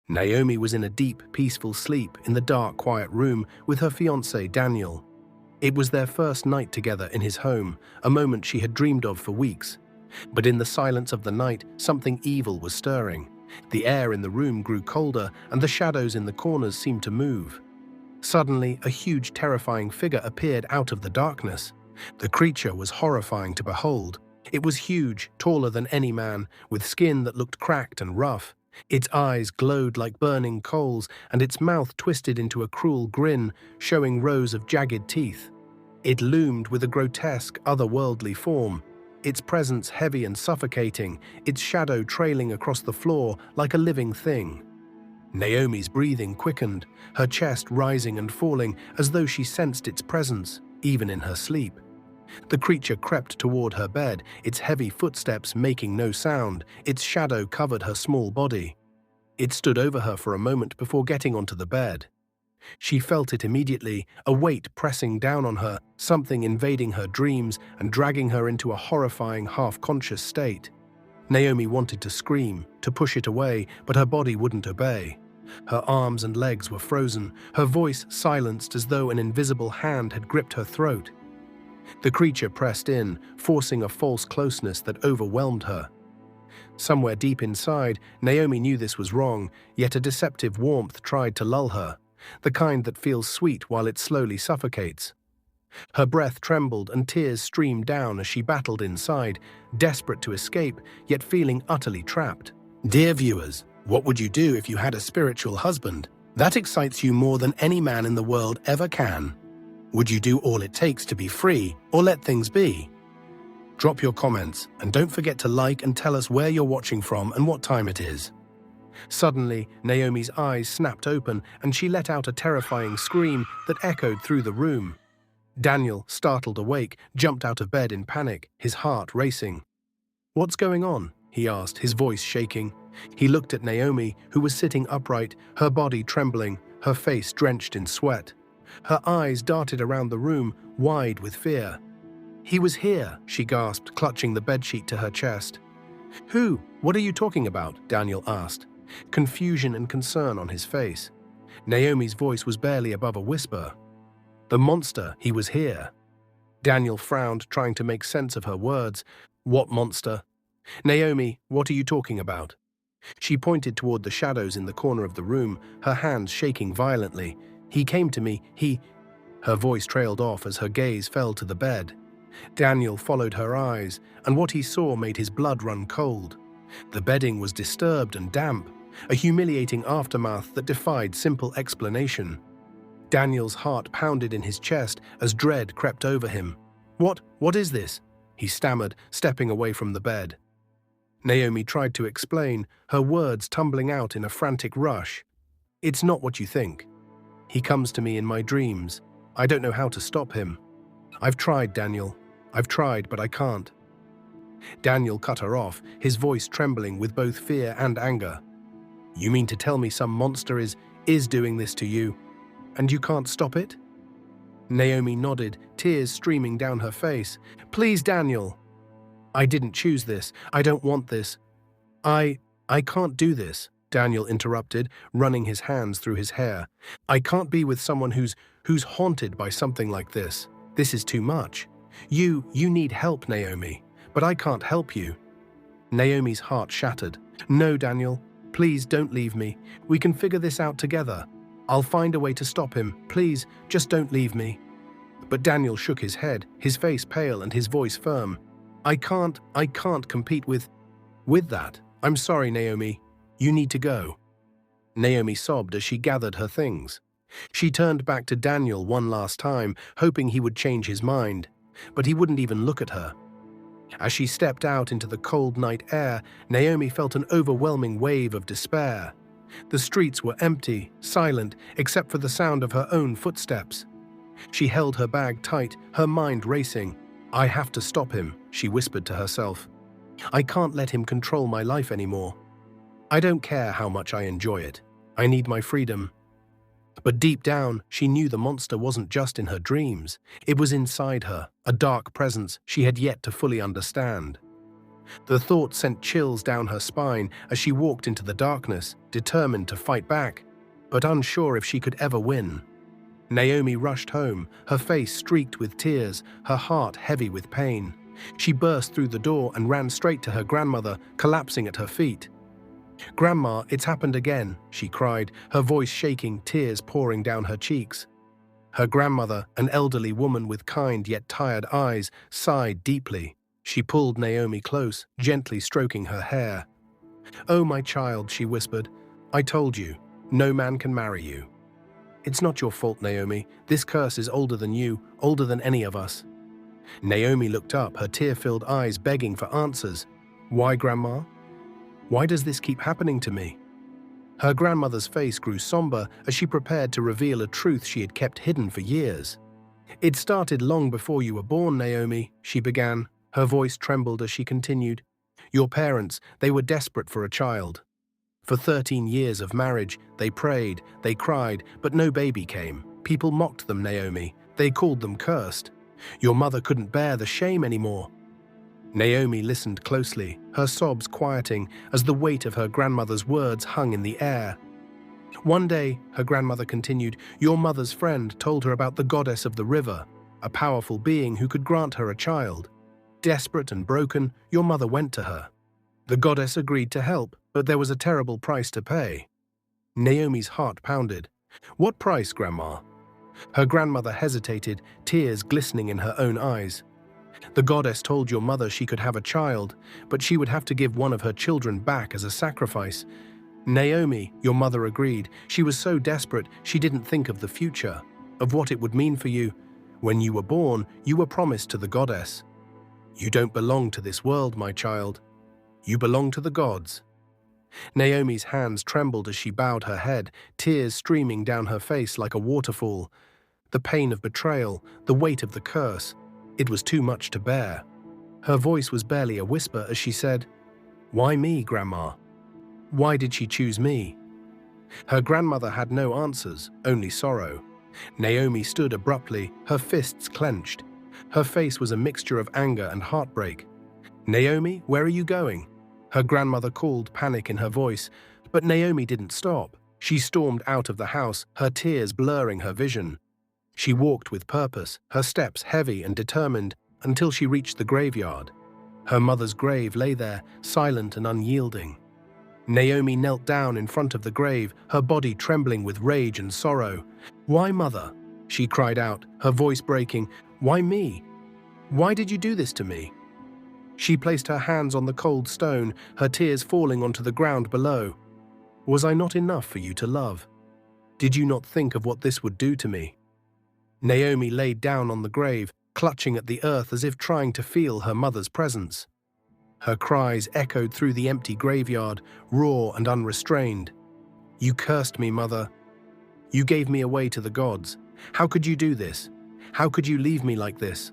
Naomi was in a deep, peaceful sleep in the dark, quiet room with her fiancé, Daniel. It was their first night together in his home, a moment she had dreamed of for weeks. But in the silence of the night, something evil was stirring. The air in the room grew colder, and the shadows in the corners seemed to move. Suddenly, a huge, terrifying figure appeared out of the darkness. The creature was horrifying to behold. It was huge, taller than any man, with skin that looked cracked and rough. Its eyes glowed like burning coals, and its mouth twisted into a cruel grin, showing rows of jagged teeth. It loomed with a grotesque, otherworldly form, its presence heavy and suffocating, its shadow trailing across the floor like a living thing. Naomi's breathing quickened, her chest rising and falling as though she sensed its presence, even in her sleep. The creature crept toward her bed, its heavy footsteps making no sound. Its shadow covered her small body. It stood over her for a moment before getting onto the bed. She felt it immediately, a weight pressing down on her, something invading her dreams and dragging her into a horrifying, half-conscious state. Naomi wanted to scream, to push it away, but her body wouldn't obey. Her arms and legs were frozen, her voice silenced as though an invisible hand had gripped her throat. The creature pressed in, forcing a false closeness that overwhelmed her. Somewhere deep inside, Naomi knew this was wrong, yet a deceptive warmth tried to lull her, the kind that feels sweet while it slowly suffocates. Her breath trembled and tears streamed down as she battled inside, desperate to escape, yet feeling utterly trapped. Dear viewers, what would you do if you had a spiritual husband? That excites you more than any man in the world ever can. Would you do all it takes to be free, or let things be? Drop your comments, and don't forget to like and tell us where you're watching from and what time it is. Suddenly, Naomi's eyes snapped open, and she let out a terrifying scream that echoed through the room. Daniel, startled awake, jumped out of bed in panic, his heart racing. "What's going on?" he asked, his voice shaking. He looked at Naomi, who was sitting upright, her body trembling, her face drenched in sweat. Her eyes darted around the room, wide with fear. "He was here," she gasped, clutching the bedsheet to her chest. "Who? What are you talking about?" Daniel asked, confusion and concern on his face. Naomi's voice was barely above a whisper. "The monster, he was here." Daniel frowned, trying to make sense of her words. "What monster?" "Naomi, what are you talking about?" She pointed toward the shadows in the corner of the room, her hands shaking violently. "He came to me, he—" Her voice trailed off as her gaze fell to the bed. Daniel followed her eyes, and what he saw made his blood run cold. The bedding was disturbed and damp, a humiliating aftermath that defied simple explanation. Daniel's heart pounded in his chest as dread crept over him. What is this?" he stammered, stepping away from the bed. Naomi tried to explain, her words tumbling out in a frantic rush. "It's not what you think. He comes to me in my dreams. I don't know how to stop him. I've tried, Daniel. I've tried, but I can't." Daniel cut her off, his voice trembling with both fear and anger. "You mean to tell me some monster is doing this to you, and you can't stop it?" Naomi nodded, tears streaming down her face. "Please, Daniel." "I didn't choose this. I don't want this. I can't do this," Daniel interrupted, running his hands through his hair. "I can't be with someone who's haunted by something like this. This is too much. You need help, Naomi, but I can't help you." Naomi's heart shattered. "No, Daniel, please don't leave me. We can figure this out together. I'll find a way to stop him. Please, just don't leave me." But Daniel shook his head, his face pale and his voice firm. I can't compete with that. I'm sorry, Naomi. You need to go." Naomi sobbed as she gathered her things. She turned back to Daniel one last time, hoping he would change his mind, but he wouldn't even look at her. As she stepped out into the cold night air, Naomi felt an overwhelming wave of despair. The streets were empty, silent, except for the sound of her own footsteps. She held her bag tight, her mind racing. "I have to stop him," she whispered to herself. "I can't let him control my life anymore. I don't care how much I enjoy it. I need my freedom." But deep down, she knew the monster wasn't just in her dreams. It was inside her, a dark presence she had yet to fully understand. The thought sent chills down her spine as she walked into the darkness, determined to fight back, but unsure if she could ever win. Naomi rushed home, her face streaked with tears, her heart heavy with pain. She burst through the door and ran straight to her grandmother, collapsing at her feet. "Grandma, it's happened again," she cried, her voice shaking, tears pouring down her cheeks. Her grandmother, an elderly woman with kind yet tired eyes, sighed deeply. She pulled Naomi close, gently stroking her hair. "Oh, my child," she whispered, "I told you, no man can marry you. It's not your fault, Naomi. This curse is older than you, older than any of us." Naomi looked up, her tear-filled eyes begging for answers. "Why, Grandma? Why does this keep happening to me?" Her grandmother's face grew somber as she prepared to reveal a truth she had kept hidden for years. "It started long before you were born, Naomi," she began. Her voice trembled as she continued. "Your parents, they were desperate for a child. For 13 years of marriage, they prayed, they cried, but no baby came. People mocked them, Naomi. They called them cursed. Your mother couldn't bear the shame anymore." Naomi listened closely, her sobs quieting as the weight of her grandmother's words hung in the air. "One day," her grandmother continued, "your mother's friend told her about the goddess of the river, a powerful being who could grant her a child. Desperate and broken, your mother went to her. The goddess agreed to help, but there was a terrible price to pay." Naomi's heart pounded. "What price, Grandma?" Her grandmother hesitated, tears glistening in her own eyes. "The goddess told your mother she could have a child, but she would have to give one of her children back as a sacrifice. Naomi, your mother agreed. She was so desperate she didn't think of the future, of what it would mean for you. When you were born, you were promised to the goddess. You don't belong to this world, my child. You belong to the gods." Naomi's hands trembled as she bowed her head, tears streaming down her face like a waterfall. The pain of betrayal, the weight of the curse, it was too much to bear. Her voice was barely a whisper as she said, "Why me, Grandma? Why did she choose me?" Her grandmother had no answers, only sorrow. Naomi stood abruptly, her fists clenched. Her face was a mixture of anger and heartbreak. "Naomi, where are you going?" Her grandmother called, panic in her voice, but Naomi didn't stop. She stormed out of the house, her tears blurring her vision. She walked with purpose, her steps heavy and determined, until she reached the graveyard. Her mother's grave lay there, silent and unyielding. Naomi knelt down in front of the grave, her body trembling with rage and sorrow. "Why, Mother?" she cried out, her voice breaking. "Why me? Why did you do this to me?" She placed her hands on the cold stone, her tears falling onto the ground below. "Was I not enough for you to love? Did you not think of what this would do to me?" Naomi laid down on the grave, clutching at the earth as if trying to feel her mother's presence. Her cries echoed through the empty graveyard, raw and unrestrained. "You cursed me, Mother. You gave me away to the gods. How could you do this? How could you leave me like this?"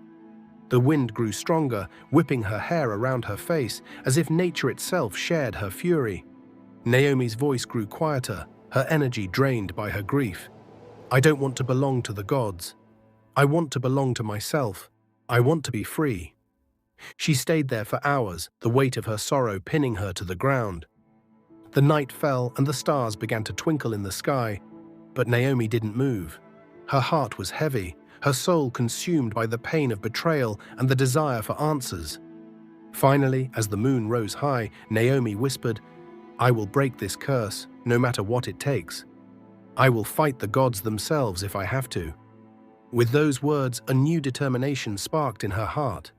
The wind grew stronger, whipping her hair around her face, as if nature itself shared her fury. Naomi's voice grew quieter, her energy drained by her grief. "I don't want to belong to the gods. I want to belong to myself. I want to be free." She stayed there for hours, the weight of her sorrow pinning her to the ground. The night fell and the stars began to twinkle in the sky, but Naomi didn't move. Her heart was heavy, her soul consumed by the pain of betrayal and the desire for answers. Finally, as the moon rose high, Naomi whispered, "I will break this curse, no matter what it takes. I will fight the gods themselves if I have to." With those words, a new determination sparked in her heart.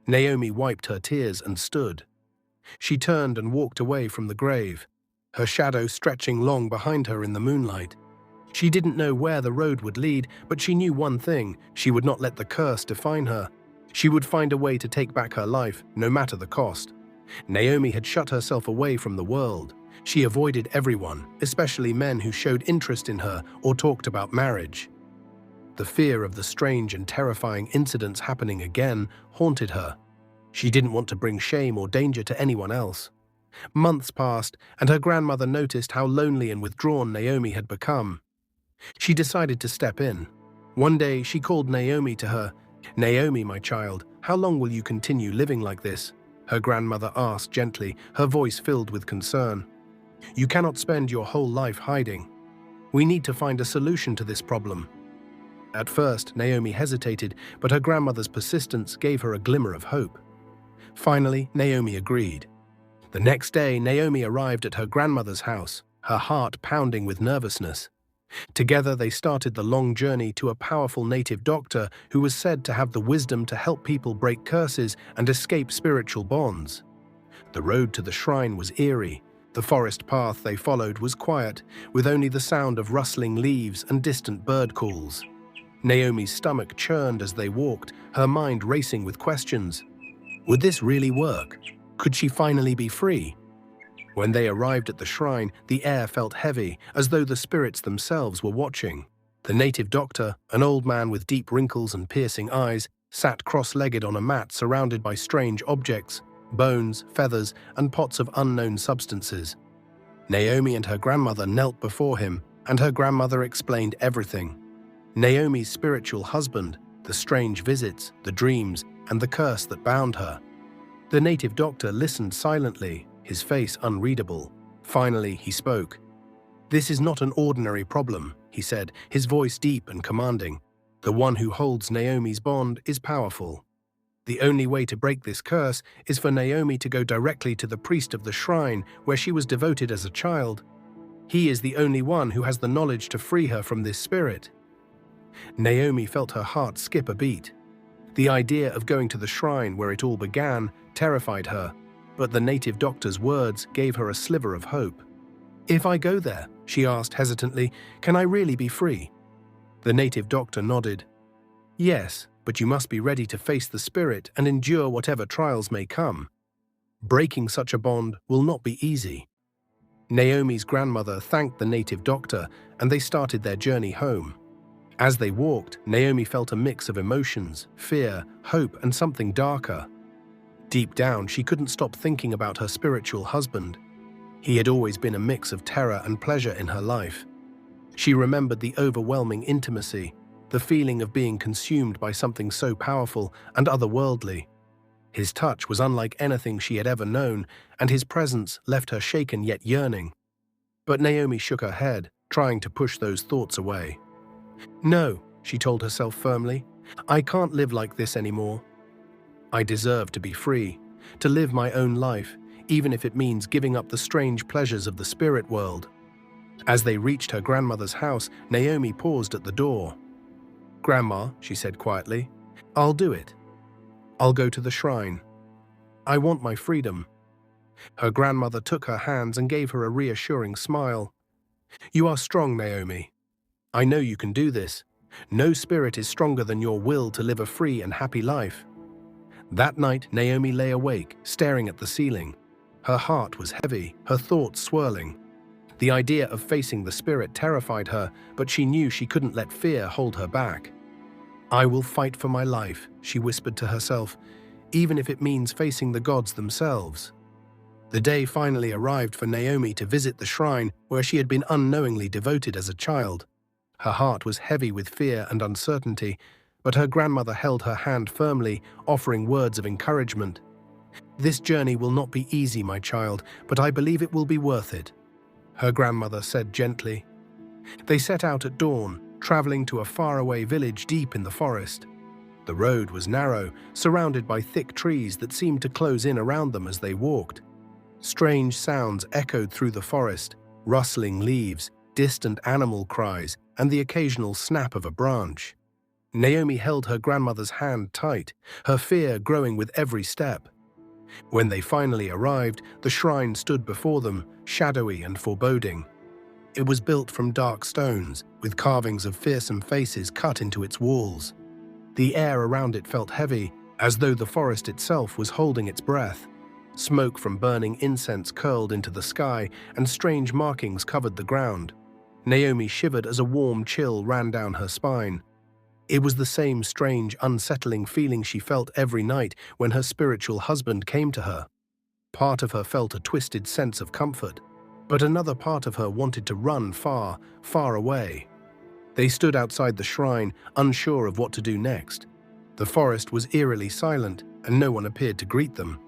Naomi wiped her tears and stood. She turned and walked away from the grave, her shadow stretching long behind her in the moonlight. She didn't know where the road would lead, but she knew one thing: she would not let the curse define her. She would find a way to take back her life, no matter the cost. Naomi had shut herself away from the world. She avoided everyone, especially men who showed interest in her or talked about marriage. The fear of the strange and terrifying incidents happening again haunted her. She didn't want to bring shame or danger to anyone else. Months passed, and her grandmother noticed how lonely and withdrawn Naomi had become. She decided to step in. One day, she called Naomi to her. "Naomi, my child, how long will you continue living like this? her grandmother asked gently, her voice filled with concern. "You cannot spend your whole life hiding. We need to find a solution to this problem." At first, Naomi hesitated, but her grandmother's persistence gave her a glimmer of hope. Finally, Naomi agreed. The next day, Naomi arrived at her grandmother's house, her heart pounding with nervousness. Together, they started the long journey to a powerful native doctor who was said to have the wisdom to help people break curses and escape spiritual bonds. The road to the shrine was eerie. The forest path they followed was quiet, with only the sound of rustling leaves and distant bird calls. Naomi's stomach churned as they walked, her mind racing with questions. Would this really work? Could she finally be free? When they arrived at the shrine, the air felt heavy, as though the spirits themselves were watching. The native doctor, an old man with deep wrinkles and piercing eyes, sat cross-legged on a mat surrounded by strange objects, bones, feathers, and pots of unknown substances. Naomi and her grandmother knelt before him, and her grandmother explained everything. Naomi's spiritual husband, the strange visits, the dreams, and the curse that bound her. The native doctor listened silently, his face unreadable. Finally, he spoke. "This is not an ordinary problem," he said, his voice deep and commanding. "The one who holds Naomi's bond is powerful. The only way to break this curse is for Naomi to go directly to the priest of the shrine where she was devoted as a child. He is the only one who has the knowledge to free her from this spirit." Naomi felt her heart skip a beat. The idea of going to the shrine where it all began terrified her, but the native doctor's words gave her a sliver of hope. "If I go there," she asked hesitantly, "can I really be free?" The native doctor nodded. "Yes, but you must be ready to face the spirit and endure whatever trials may come. Breaking such a bond will not be easy." Naomi's grandmother thanked the native doctor, and they started their journey home. As they walked, Naomi felt a mix of emotions, fear, hope, and something darker. Deep down, she couldn't stop thinking about her spiritual husband. He had always been a mix of terror and pleasure in her life. She remembered the overwhelming intimacy, the feeling of being consumed by something so powerful and otherworldly. His touch was unlike anything she had ever known, and his presence left her shaken yet yearning. But Naomi shook her head, trying to push those thoughts away. "No," she told herself firmly, "I can't live like this anymore. I deserve to be free, to live my own life, even if it means giving up the strange pleasures of the spirit world." As they reached her grandmother's house, Naomi paused at the door. "Grandma," she said quietly, "I'll do it. I'll go to the shrine. I want my freedom." Her grandmother took her hands and gave her a reassuring smile. "You are strong, Naomi. I know you can do this. No spirit is stronger than your will to live a free and happy life." That night, Naomi lay awake, staring at the ceiling. Her heart was heavy, her thoughts swirling. The idea of facing the spirit terrified her, but she knew she couldn't let fear hold her back. "I will fight for my life," she whispered to herself, "even if it means facing the gods themselves." The day finally arrived for Naomi to visit the shrine where she had been unknowingly devoted as a child. Her heart was heavy with fear and uncertainty, but her grandmother held her hand firmly, offering words of encouragement. "This journey will not be easy, my child, but I believe it will be worth it," her grandmother said gently. They set out at dawn, traveling to a faraway village deep in the forest. The road was narrow, surrounded by thick trees that seemed to close in around them as they walked. Strange sounds echoed through the forest, rustling leaves, distant animal cries, and the occasional snap of a branch. Naomi held her grandmother's hand tight, her fear growing with every step. When they finally arrived, the shrine stood before them, shadowy and foreboding. It was built from dark stones, with carvings of fearsome faces cut into its walls. The air around it felt heavy, as though the forest itself was holding its breath. Smoke from burning incense curled into the sky, and strange markings covered the ground. Naomi shivered as a warm chill ran down her spine. It was the same strange, unsettling feeling she felt every night when her spiritual husband came to her. Part of her felt a twisted sense of comfort, but another part of her wanted to run far, far away. They stood outside the shrine, unsure of what to do next. The forest was eerily silent, and no one appeared to greet them.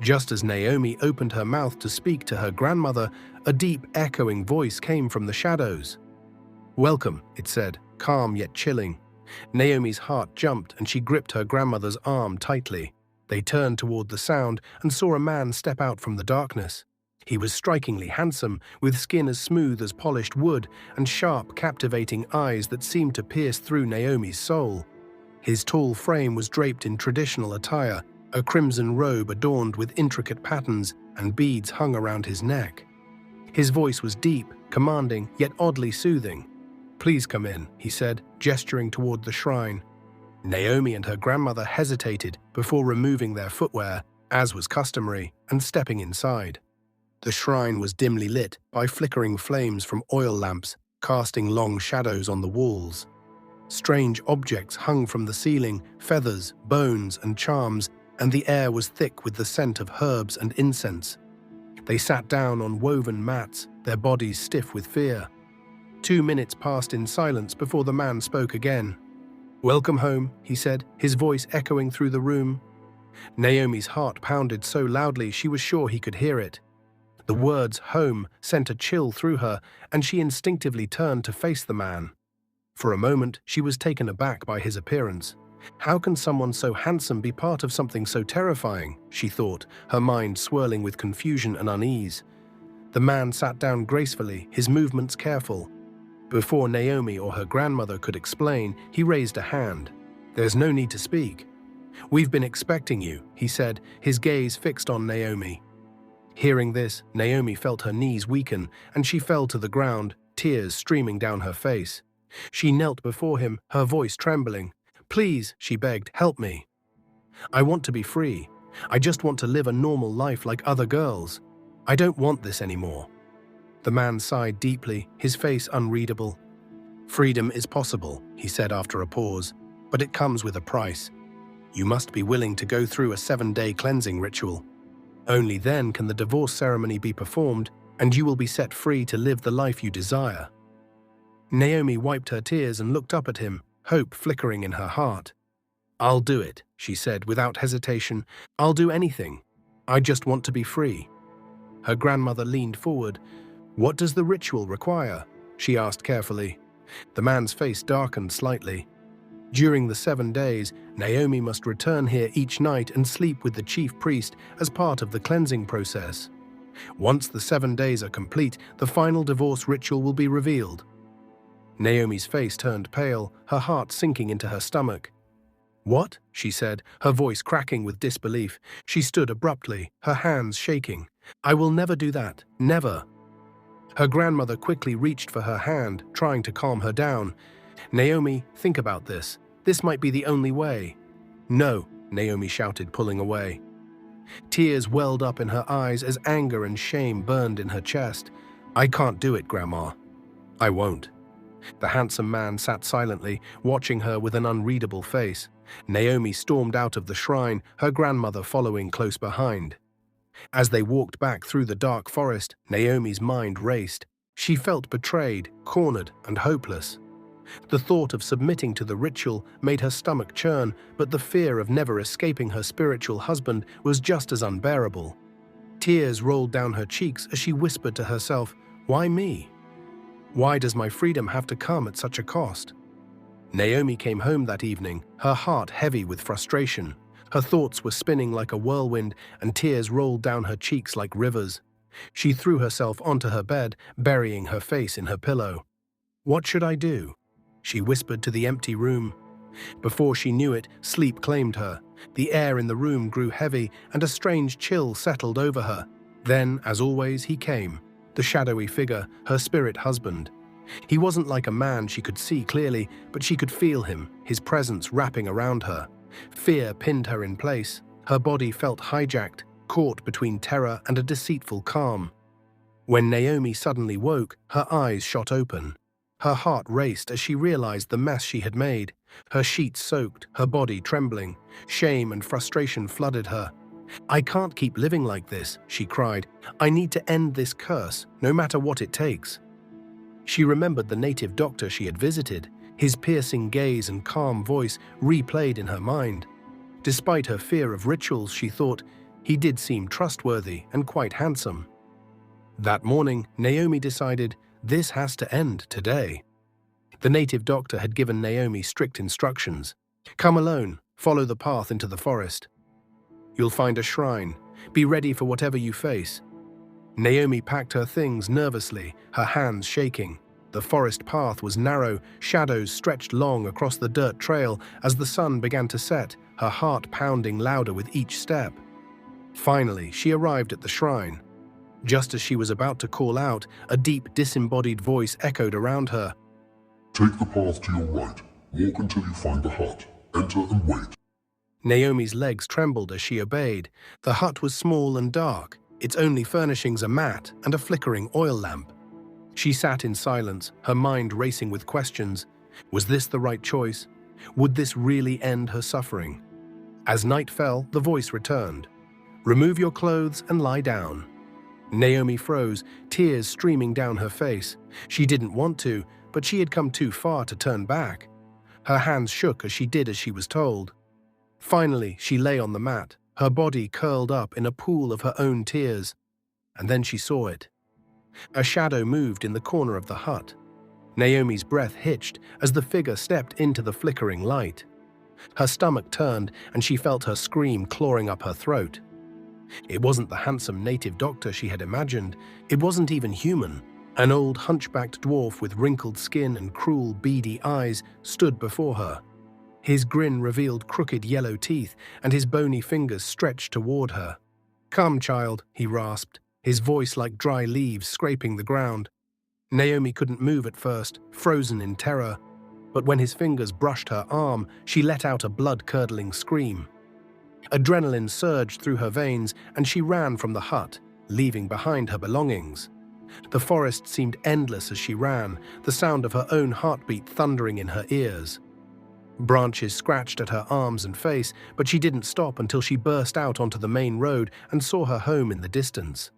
Just as Naomi opened her mouth to speak to her grandmother, a deep, echoing voice came from the shadows. "Welcome," it said, calm yet chilling. Naomi's heart jumped and she gripped her grandmother's arm tightly. They turned toward the sound and saw a man step out from the darkness. He was strikingly handsome, with skin as smooth as polished wood and sharp, captivating eyes that seemed to pierce through Naomi's soul. His tall frame was draped in traditional attire, a crimson robe adorned with intricate patterns and beads hung around his neck. His voice was deep, commanding, yet oddly soothing. "Please come in," he said, gesturing toward the shrine. Naomi and her grandmother hesitated before removing their footwear, as was customary, and stepping inside. The shrine was dimly lit by flickering flames from oil lamps, casting long shadows on the walls. Strange objects hung from the ceiling, feathers, bones, and charms, and the air was thick with the scent of herbs and incense. They sat down on woven mats, their bodies stiff with fear. 2 minutes passed in silence before the man spoke again. "Welcome home," he said, his voice echoing through the room. Naomi's heart pounded so loudly she was sure he could hear it. The words "home" sent a chill through her, and she instinctively turned to face the man. For a moment, she was taken aback by his appearance. How can someone so handsome be part of something so terrifying, she thought, her mind swirling with confusion and unease. The man sat down gracefully, his movements careful. Before Naomi or her grandmother could explain, he raised a hand. "There's no need to speak. We've been expecting you," he said, his gaze fixed on Naomi. Hearing this, Naomi felt her knees weaken, and she fell to the ground, tears streaming down her face. She knelt before him, her voice trembling. "Please," she begged, "help me. I want to be free. I just want to live a normal life like other girls. I don't want this anymore." The man sighed deeply, his face unreadable. "Freedom is possible," he said after a pause, "but it comes with a price. You must be willing to go through a 7-day cleansing ritual. Only then can the divorce ceremony be performed, and you will be set free to live the life you desire." Naomi wiped her tears and looked up at him, hope flickering in her heart. "I'll do it," she said without hesitation. "I'll do anything. I just want to be free." Her grandmother leaned forward. "What does the ritual require?" she asked carefully. The man's face darkened slightly. During the 7 days, Naomi must return here each night and sleep with the chief priest as part of the cleansing process. Once the 7 days are complete, the final divorce ritual will be revealed. Naomi's face turned pale, her heart sinking into her stomach. "What?" she said, her voice cracking with disbelief. She stood abruptly, her hands shaking. "I will never do that, never." Her grandmother quickly reached for her hand, trying to calm her down. "Naomi, think about this. This might be the only way." "No," Naomi shouted, pulling away. Tears welled up in her eyes as anger and shame burned in her chest. "I can't do it, Grandma. I won't." The handsome man sat silently, watching her with an unreadable face. Naomi stormed out of the shrine, her grandmother following close behind. As they walked back through the dark forest, Naomi's mind raced. She felt betrayed, cornered, and hopeless. The thought of submitting to the ritual made her stomach churn, but the fear of never escaping her spiritual husband was just as unbearable. Tears rolled down her cheeks as she whispered to herself, "Why me? Why does my freedom have to come at such a cost?" Naomi came home that evening, her heart heavy with frustration. Her thoughts were spinning like a whirlwind, and tears rolled down her cheeks like rivers. She threw herself onto her bed, burying her face in her pillow. "What should I do?" she whispered to the empty room. Before she knew it, sleep claimed her. The air in the room grew heavy, and a strange chill settled over her. Then, as always, he came, the shadowy figure, her spirit husband. He wasn't like a man she could see clearly, but she could feel him, his presence wrapping around her. Fear pinned her in place. Her body felt hijacked, caught between terror and a deceitful calm. When Naomi suddenly woke, her eyes shot open. Her heart raced as she realized the mess she had made. Her sheets soaked, her body trembling. Shame and frustration flooded her. "I can't keep living like this," she cried. "I need to end this curse, no matter what it takes." She remembered the native doctor she had visited. His piercing gaze and calm voice replayed in her mind. Despite her fear of rituals, she thought, He did seem trustworthy and quite handsome. That morning, Naomi decided, this has to end today. The native doctor had given Naomi strict instructions. Come alone, follow the path into the forest. You'll find a shrine. Be ready for whatever you face. Naomi packed her things nervously, her hands shaking. The forest path was narrow, shadows stretched long across the dirt trail as the sun began to set, her heart pounding louder with each step. Finally, she arrived at the shrine. Just as she was about to call out, a deep, disembodied voice echoed around her. Take the path to your right. Walk until you find the hut. Enter and wait. Naomi's legs trembled as she obeyed. The hut was small and dark, its only furnishings a mat and a flickering oil lamp. She sat in silence, her mind racing with questions. Was this the right choice? Would this really end her suffering? As night fell, the voice returned. Remove your clothes and lie down. Naomi froze, tears streaming down her face. She didn't want to, but she had come too far to turn back. Her hands shook as she did as she was told. Finally, she lay on the mat, her body curled up in a pool of her own tears. And then she saw it. A shadow moved in the corner of the hut. Naomi's breath hitched as the figure stepped into the flickering light. Her stomach turned and she felt her scream clawing up her throat. It wasn't the handsome native doctor she had imagined. It wasn't even human. An old hunchbacked dwarf with wrinkled skin and cruel, beady eyes stood before her. His grin revealed crooked yellow teeth, and his bony fingers stretched toward her. Come, child, he rasped, his voice like dry leaves scraping the ground. Naomi couldn't move at first, frozen in terror. But when his fingers brushed her arm, she let out a blood-curdling scream. Adrenaline surged through her veins, and she ran from the hut, leaving behind her belongings. The forest seemed endless as she ran, the sound of her own heartbeat thundering in her ears. Branches scratched at her arms and face, but she didn't stop until she burst out onto the main road and saw her home in the distance.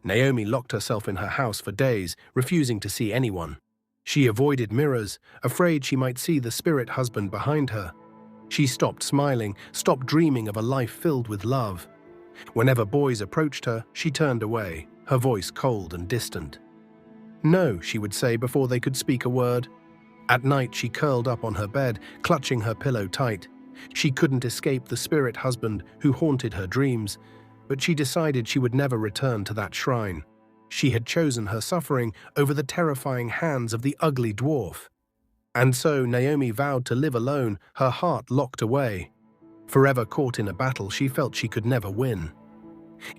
Naomi locked herself in her house for days, refusing to see anyone. She avoided mirrors, afraid she might see the spirit husband behind her. She stopped smiling, stopped dreaming of a life filled with love. Whenever boys approached her, she turned away, her voice cold and distant. No, she would say before they could speak a word. At night, she curled up on her bed, clutching her pillow tight. She couldn't escape the spirit husband who haunted her dreams, but she decided she would never return to that shrine. She had chosen her suffering over the terrifying hands of the ugly dwarf. And so Naomi vowed to live alone, her heart locked away. Forever caught in a battle she felt she could never win.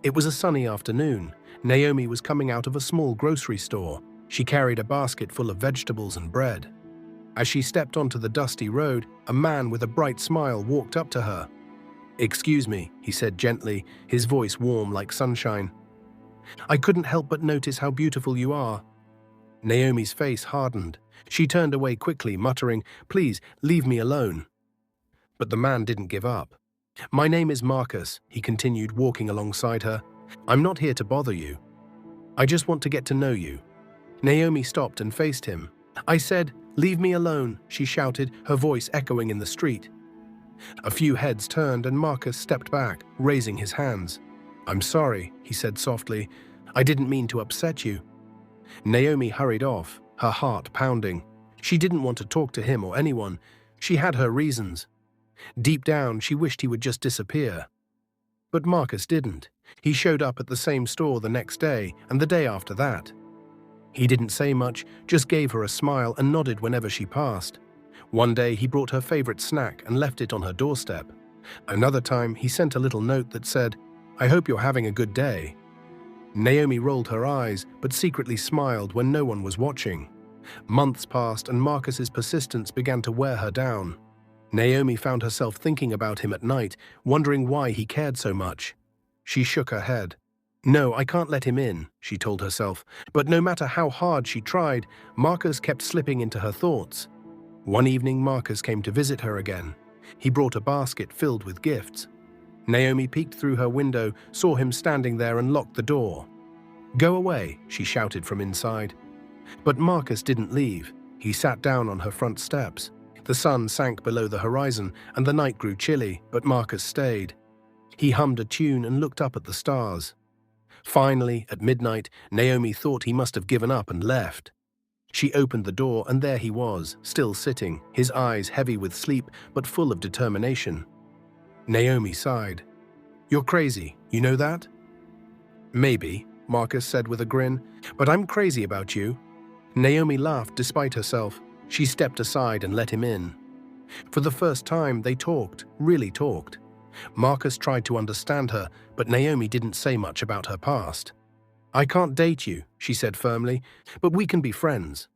It was a sunny afternoon. Naomi was coming out of a small grocery store. She carried a basket full of vegetables and bread. As she stepped onto the dusty road, a man with a bright smile walked up to her. "Excuse me," he said gently, his voice warm like sunshine. "I couldn't help but notice how beautiful you are." Naomi's face hardened. She turned away quickly, muttering, "Please, leave me alone." But the man didn't give up. "My name is Marcus," he continued, walking alongside her. "I'm not here to bother you. I just want to get to know you." Naomi stopped and faced him. "I said, leave me alone," she shouted, her voice echoing in the street. A few heads turned and Marcus stepped back, raising his hands. "I'm sorry," he said softly. "I didn't mean to upset you." Naomi hurried off, her heart pounding. She didn't want to talk to him or anyone. She had her reasons. Deep down, she wished he would just disappear. But Marcus didn't. He showed up at the same store the next day and the day after that. He didn't say much, just gave her a smile and nodded whenever she passed. One day he brought her favorite snack and left it on her doorstep. Another time he sent a little note that said, "I hope you're having a good day." Naomi rolled her eyes, but secretly smiled when no one was watching. Months passed and Marcus's persistence began to wear her down. Naomi found herself thinking about him at night, wondering why he cared so much. She shook her head. "No, I can't let him in," she told herself. But no matter how hard she tried, Marcus kept slipping into her thoughts. One evening, Marcus came to visit her again. He brought a basket filled with gifts. Naomi peeked through her window, saw him standing there and locked the door. "Go away," she shouted from inside. But Marcus didn't leave. He sat down on her front steps. The sun sank below the horizon and the night grew chilly, but Marcus stayed. He hummed a tune and looked up at the stars. Finally, at midnight, Naomi thought he must have given up and left. She opened the door and there he was, still sitting, his eyes heavy with sleep but full of determination. Naomi sighed. "You're crazy, you know that?" "Maybe," Marcus said with a grin, "but I'm crazy about you." Naomi laughed despite herself. She stepped aside and let him in. For the first time, they talked, really talked. Marcus tried to understand her, but Naomi didn't say much about her past. "I can't date you," she said firmly, "but we can be friends."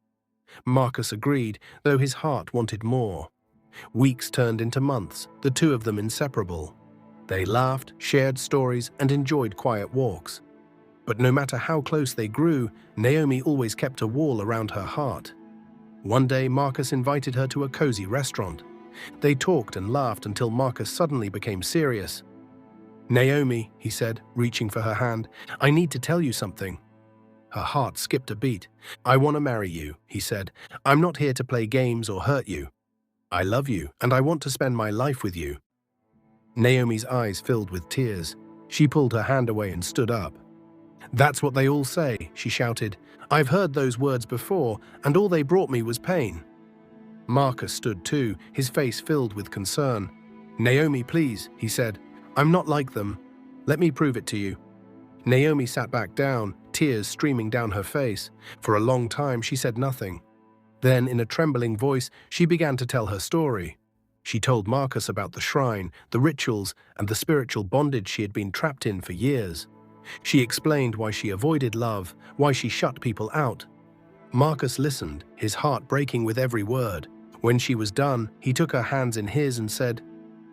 Marcus agreed, though his heart wanted more. Weeks turned into months, the two of them inseparable. They laughed, shared stories, and enjoyed quiet walks. But no matter how close they grew, Naomi always kept a wall around her heart. One day, Marcus invited her to a cozy restaurant. They talked and laughed until Marcus suddenly became serious. "Naomi," he said, reaching for her hand, "I need to tell you something." Her heart skipped a beat. "I want to marry you," he said. "I'm not here to play games or hurt you. I love you, and I want to spend my life with you." Naomi's eyes filled with tears. She pulled her hand away and stood up. "That's what they all say," she shouted. "I've heard those words before, and all they brought me was pain." Marcus stood too, his face filled with concern. "Naomi, please," he said. "I'm not like them. Let me prove it to you." Naomi sat back down, tears streaming down her face. For a long time she said nothing. Then, in a trembling voice, she began to tell her story. She told Marcus about the shrine, the rituals, and the spiritual bondage she had been trapped in for years. She explained why she avoided love, why she shut people out. Marcus listened, his heart breaking with every word. When she was done, he took her hands in his and said,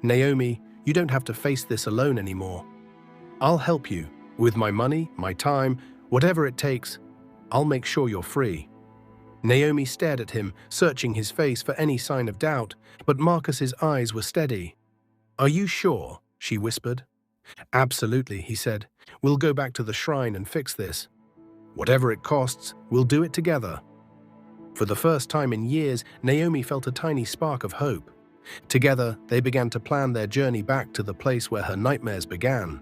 "Naomi, you don't have to face this alone anymore. I'll help you. With my money, my time, whatever it takes, I'll make sure you're free." Naomi stared at him, searching his face for any sign of doubt, but Marcus's eyes were steady. "Are you sure?" she whispered. "Absolutely," he said. "We'll go back to the shrine and fix this. Whatever it costs, we'll do it together." For the first time in years, Naomi felt a tiny spark of hope. Together, they began to plan their journey back to the place where her nightmares began.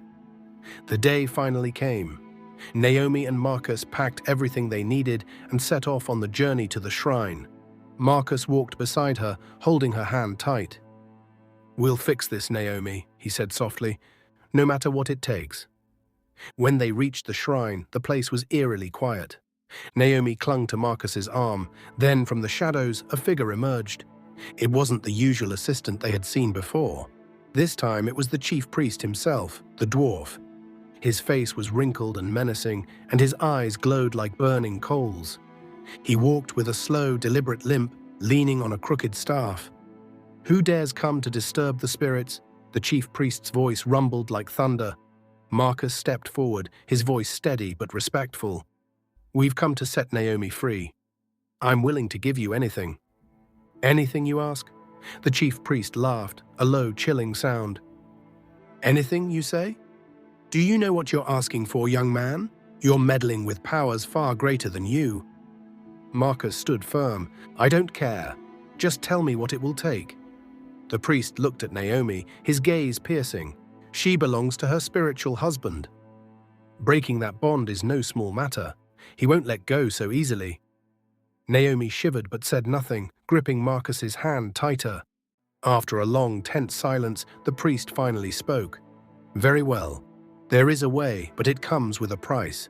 The day finally came. Naomi and Marcus packed everything they needed and set off on the journey to the shrine. Marcus walked beside her, holding her hand tight. "We'll fix this, Naomi," he said softly, "no matter what it takes." When they reached the shrine, the place was eerily quiet. Naomi clung to Marcus's arm. Then, from the shadows, a figure emerged. It wasn't the usual assistant they had seen before. This time it was the chief priest himself, the dwarf. His face was wrinkled and menacing, and his eyes glowed like burning coals. He walked with a slow, deliberate limp, leaning on a crooked staff. "Who dares come to disturb the spirits?" The chief priest's voice rumbled like thunder. Marcus stepped forward, his voice steady but respectful. "We've come to set Naomi free. I'm willing to give you anything." "Anything, you ask?" The chief priest laughed, a low, chilling sound. "Anything, you say? Do you know what you're asking for, young man? You're meddling with powers far greater than you." Marcus stood firm. "I don't care. Just tell me what it will take." The priest looked at Naomi, his gaze piercing. She belongs to her spiritual husband. Breaking that bond is no small matter. He won't let go so easily. Naomi shivered but said nothing, gripping Marcus's hand tighter. After a long, tense silence, the priest finally spoke. "Very well. There is a way, but it comes with a price.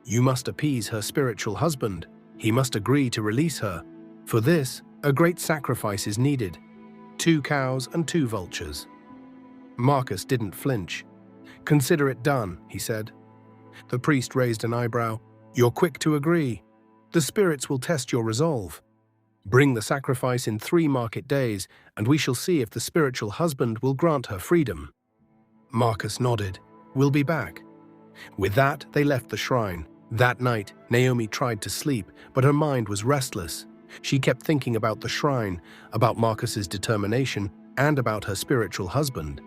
You must appease her spiritual husband. He must agree to release her. For this, a great sacrifice is needed. 2 cows and 2 vultures." Marcus didn't flinch. "Consider it done," he said. The priest raised an eyebrow. "You're quick to agree. The spirits will test your resolve. Bring the sacrifice in 3 market days, and we shall see if the spiritual husband will grant her freedom." Marcus nodded. "We'll be back." With that, they left the shrine. That night, Naomi tried to sleep, but her mind was restless. She kept thinking about the shrine, about Marcus's determination, and about her spiritual husband.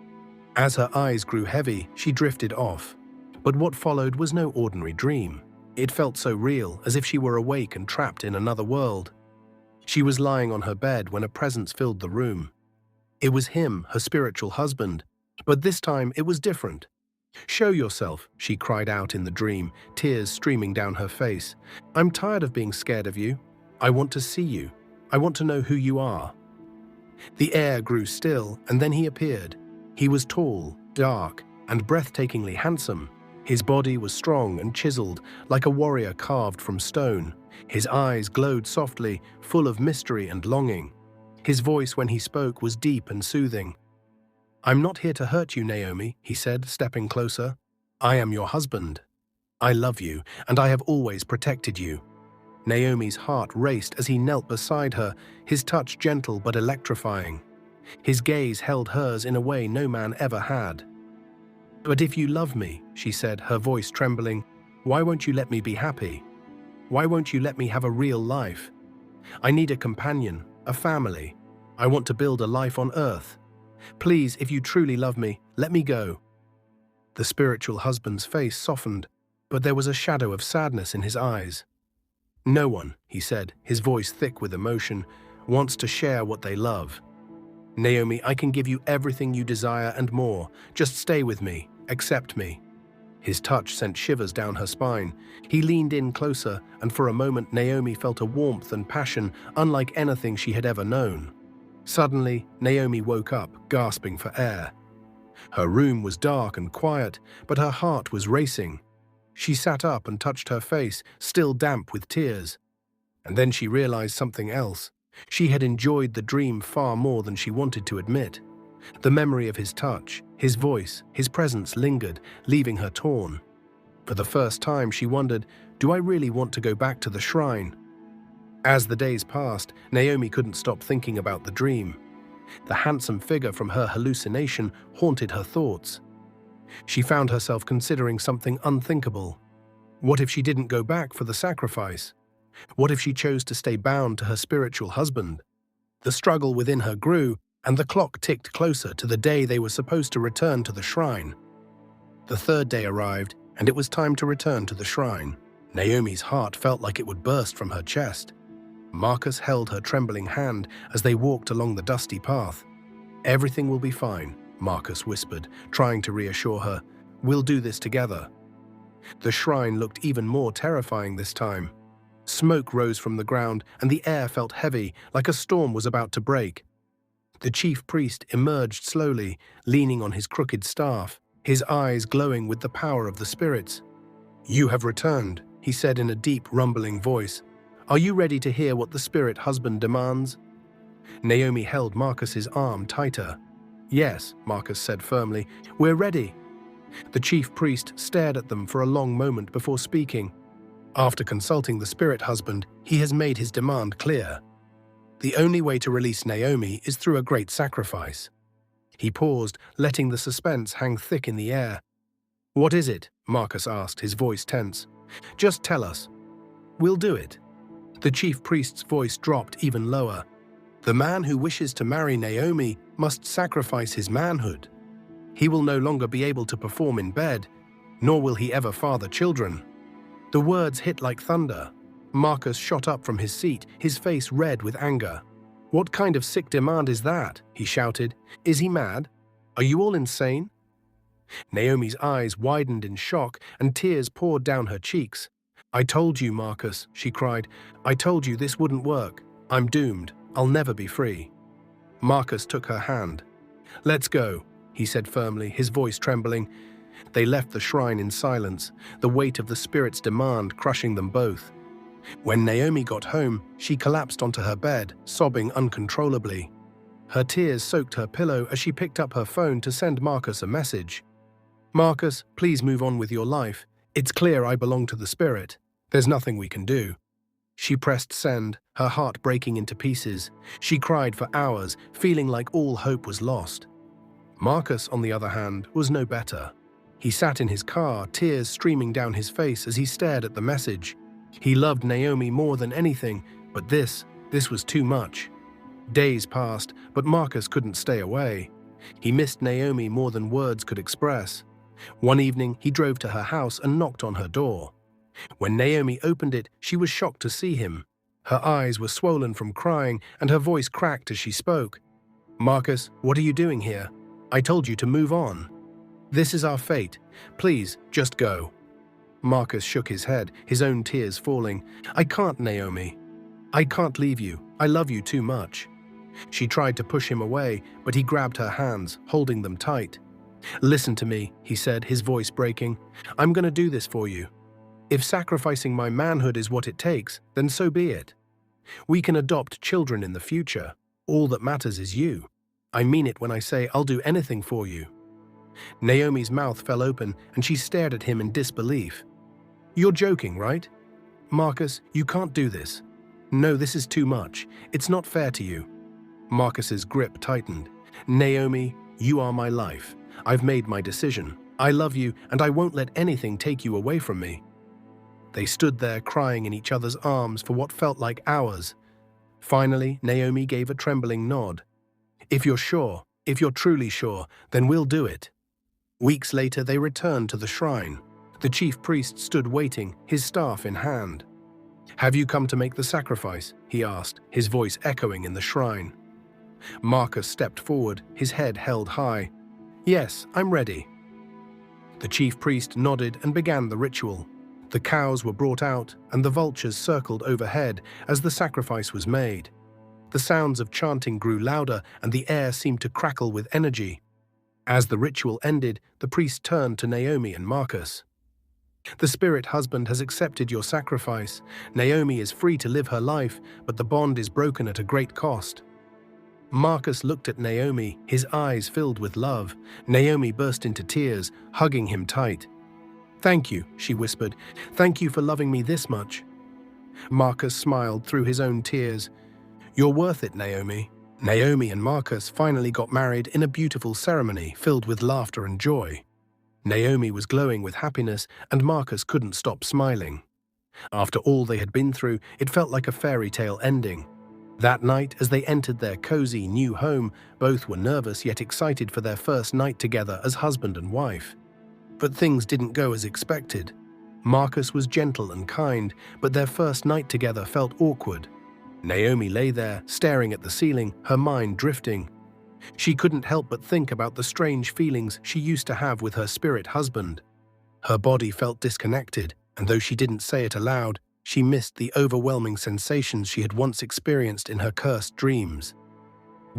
As her eyes grew heavy, she drifted off. But what followed was no ordinary dream. It felt so real, as if she were awake and trapped in another world. She was lying on her bed when a presence filled the room. It was him, her spiritual husband. But this time it was different. "Show yourself," she cried out in the dream, tears streaming down her face. "I'm tired of being scared of you. I want to see you. I want to know who you are." The air grew still, and then he appeared. He was tall, dark, and breathtakingly handsome. His body was strong and chiseled, like a warrior carved from stone. His eyes glowed softly, full of mystery and longing. His voice when he spoke was deep and soothing. "I'm not here to hurt you, Naomi," he said, stepping closer. "I am your husband. I love you, and I have always protected you." Naomi's heart raced as he knelt beside her, his touch gentle but electrifying. His gaze held hers in a way no man ever had. "But if you love me," she said, her voice trembling, "why won't you let me be happy? Why won't you let me have a real life? I need a companion, a family. I want to build a life on earth. Please, if you truly love me, let me go." The spiritual husband's face softened, but there was a shadow of sadness in his eyes. "No one," he said, his voice thick with emotion, "wants to share what they love. Naomi, I can give you everything you desire and more. Just stay with me. Accept me." His touch sent shivers down her spine. He leaned in closer, and for a moment Naomi felt a warmth and passion unlike anything she had ever known. Suddenly, Naomi woke up, gasping for air. Her room was dark and quiet, but her heart was racing. She sat up and touched her face, still damp with tears. And then she realized something else. She had enjoyed the dream far more than she wanted to admit. The memory of his touch, his voice, his presence lingered, leaving her torn. For the first time she wondered, do I really want to go back to the shrine? As the days passed, Naomi couldn't stop thinking about the dream. The handsome figure from her hallucination haunted her thoughts. She found herself considering something unthinkable. What if she didn't go back for the sacrifice? What if she chose to stay bound to her spiritual husband? The struggle within her grew, and the clock ticked closer to the day they were supposed to return to the shrine. The third day arrived, and it was time to return to the shrine. Naomi's heart felt like it would burst from her chest. Marcus held her trembling hand as they walked along the dusty path. "Everything will be fine," Marcus whispered, trying to reassure her. "We'll do this together." The shrine looked even more terrifying this time. Smoke rose from the ground, and the air felt heavy, like a storm was about to break. The chief priest emerged slowly, leaning on his crooked staff, his eyes glowing with the power of the spirits. "You have returned," he said in a deep, rumbling voice. "Are you ready to hear what the spirit husband demands?" Naomi held Marcus's arm tighter. "Yes," Marcus said firmly, "we're ready." The chief priest stared at them for a long moment before speaking. After consulting the spirit husband, he has made his demand clear. The only way to release Naomi is through a great sacrifice. He paused, letting the suspense hang thick in the air. "What is it?" Marcus asked, his voice tense. "Just tell us." "We'll do it." The chief priest's voice dropped even lower. "The man who wishes to marry Naomi must sacrifice his manhood. He will no longer be able to perform in bed, nor will he ever father children." The words hit like thunder. Marcus shot up from his seat, his face red with anger. "What kind of sick demand is that?" he shouted. "Is he mad? Are you all insane?" Naomi's eyes widened in shock, and tears poured down her cheeks. "I told you, Marcus," she cried. "I told you this wouldn't work. I'm doomed. I'll never be free." Marcus took her hand. "Let's go," he said firmly, his voice trembling. They left the shrine in silence, the weight of the spirit's demand crushing them both. When Naomi got home, she collapsed onto her bed, sobbing uncontrollably. Her tears soaked her pillow as she picked up her phone to send Marcus a message. "Marcus, please move on with your life. It's clear I belong to the spirit. There's nothing we can do." She pressed send, her heart breaking into pieces. She cried for hours, feeling like all hope was lost. Marcus, on the other hand, was no better. He sat in his car, tears streaming down his face as he stared at the message. He loved Naomi more than anything, but this was too much. Days passed, but Marcus couldn't stay away. He missed Naomi more than words could express. One evening, he drove to her house and knocked on her door. When Naomi opened it, she was shocked to see him. Her eyes were swollen from crying, and her voice cracked as she spoke. "Marcus, what are you doing here? I told you to move on. This is our fate. Please, just go." Marcus shook his head, his own tears falling. "I can't, Naomi. I can't leave you. I love you too much." She tried to push him away, but he grabbed her hands, holding them tight. "Listen to me," he said, his voice breaking. "I'm going to do this for you. If sacrificing my manhood is what it takes, then so be it. We can adopt children in the future. All that matters is you. I mean it when I say I'll do anything for you." Naomi's mouth fell open, and she stared at him in disbelief. "You're joking, right? Marcus, you can't do this. No, this is too much. It's not fair to you." Marcus's grip tightened. "Naomi, you are my life. I've made my decision. I love you, and I won't let anything take you away from me." They stood there crying in each other's arms for what felt like hours. Finally, Naomi gave a trembling nod. "If you're sure, if you're truly sure, then we'll do it." Weeks later, they returned to the shrine. The chief priest stood waiting, his staff in hand. "Have you come to make the sacrifice?" he asked, his voice echoing in the shrine. Marcus stepped forward, his head held high. "Yes, I'm ready." The chief priest nodded and began the ritual. The cows were brought out, and the vultures circled overhead as the sacrifice was made. The sounds of chanting grew louder, and the air seemed to crackle with energy. As the ritual ended, the priest turned to Naomi and Marcus. "The spirit husband has accepted your sacrifice. Naomi is free to live her life, but the bond is broken at a great cost." Marcus looked at Naomi, his eyes filled with love. Naomi burst into tears, hugging him tight. "Thank you," she whispered. "Thank you for loving me this much." Marcus smiled through his own tears. "You're worth it, Naomi." Naomi and Marcus finally got married in a beautiful ceremony filled with laughter and joy. Naomi was glowing with happiness, and Marcus couldn't stop smiling. After all they had been through, it felt like a fairy tale ending. That night, as they entered their cozy new home, both were nervous yet excited for their first night together as husband and wife. But things didn't go as expected. Marcus was gentle and kind, but their first night together felt awkward. Naomi lay there, staring at the ceiling, her mind drifting. She couldn't help but think about the strange feelings she used to have with her spirit husband. Her body felt disconnected, and though she didn't say it aloud, she missed the overwhelming sensations she had once experienced in her cursed dreams.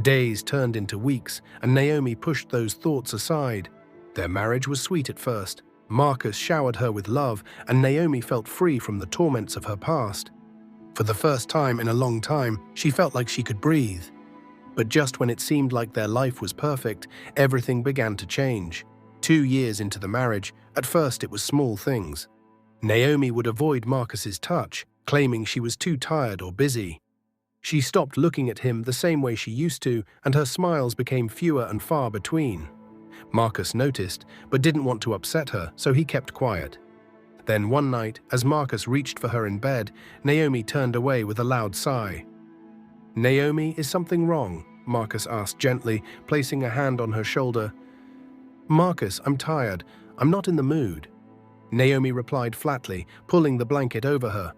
Days turned into weeks, and Naomi pushed those thoughts aside. Their marriage was sweet at first. Marcus showered her with love, and Naomi felt free from the torments of her past. For the first time in a long time, she felt like she could breathe. But just when it seemed like their life was perfect, everything began to change. 2 years into the marriage, at first it was small things. Naomi would avoid Marcus's touch, claiming she was too tired or busy. She stopped looking at him the same way she used to, and her smiles became fewer and far between. Marcus noticed, but didn't want to upset her, so he kept quiet. Then one night, as Marcus reached for her in bed, Naomi turned away with a loud sigh. "Naomi, is something wrong?" Marcus asked gently, placing a hand on her shoulder. "Marcus, I'm tired. I'm not in the mood." Naomi replied flatly, pulling the blanket over her.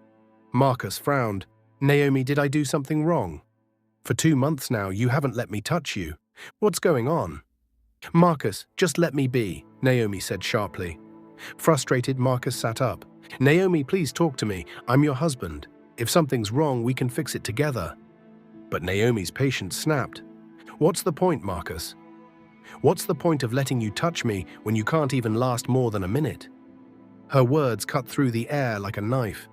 Marcus frowned. "Naomi, did I do something wrong? For 2 months now, you haven't let me touch you. What's going on?" "Marcus, just let me be," Naomi said sharply. Frustrated, Marcus sat up. "Naomi, please talk to me. I'm your husband. If something's wrong, we can fix it together." But Naomi's patience snapped. "What's the point, Marcus? What's the point of letting you touch me when you can't even last more than a minute?" Her words cut through the air like a knife.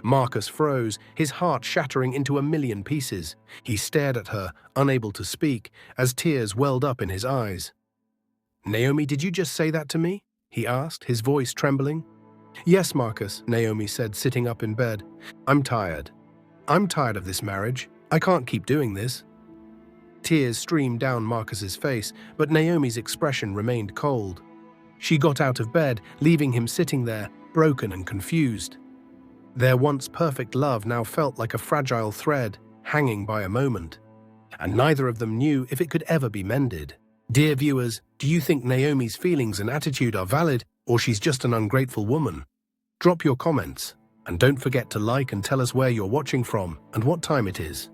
Marcus froze, his heart shattering into a million pieces. He stared at her, unable to speak, as tears welled up in his eyes. "Naomi, did you just say that to me?" he asked, his voice trembling. "Yes, Marcus," Naomi said, sitting up in bed. "I'm tired. I'm tired of this marriage. I can't keep doing this." Tears streamed down Marcus's face, but Naomi's expression remained cold. She got out of bed, leaving him sitting there, broken and confused. Their once perfect love now felt like a fragile thread, hanging by a moment. And neither of them knew if it could ever be mended. Dear viewers, do you think Naomi's feelings and attitude are valid, or she's just an ungrateful woman? Drop your comments, and don't forget to like and tell us where you're watching from and what time it is.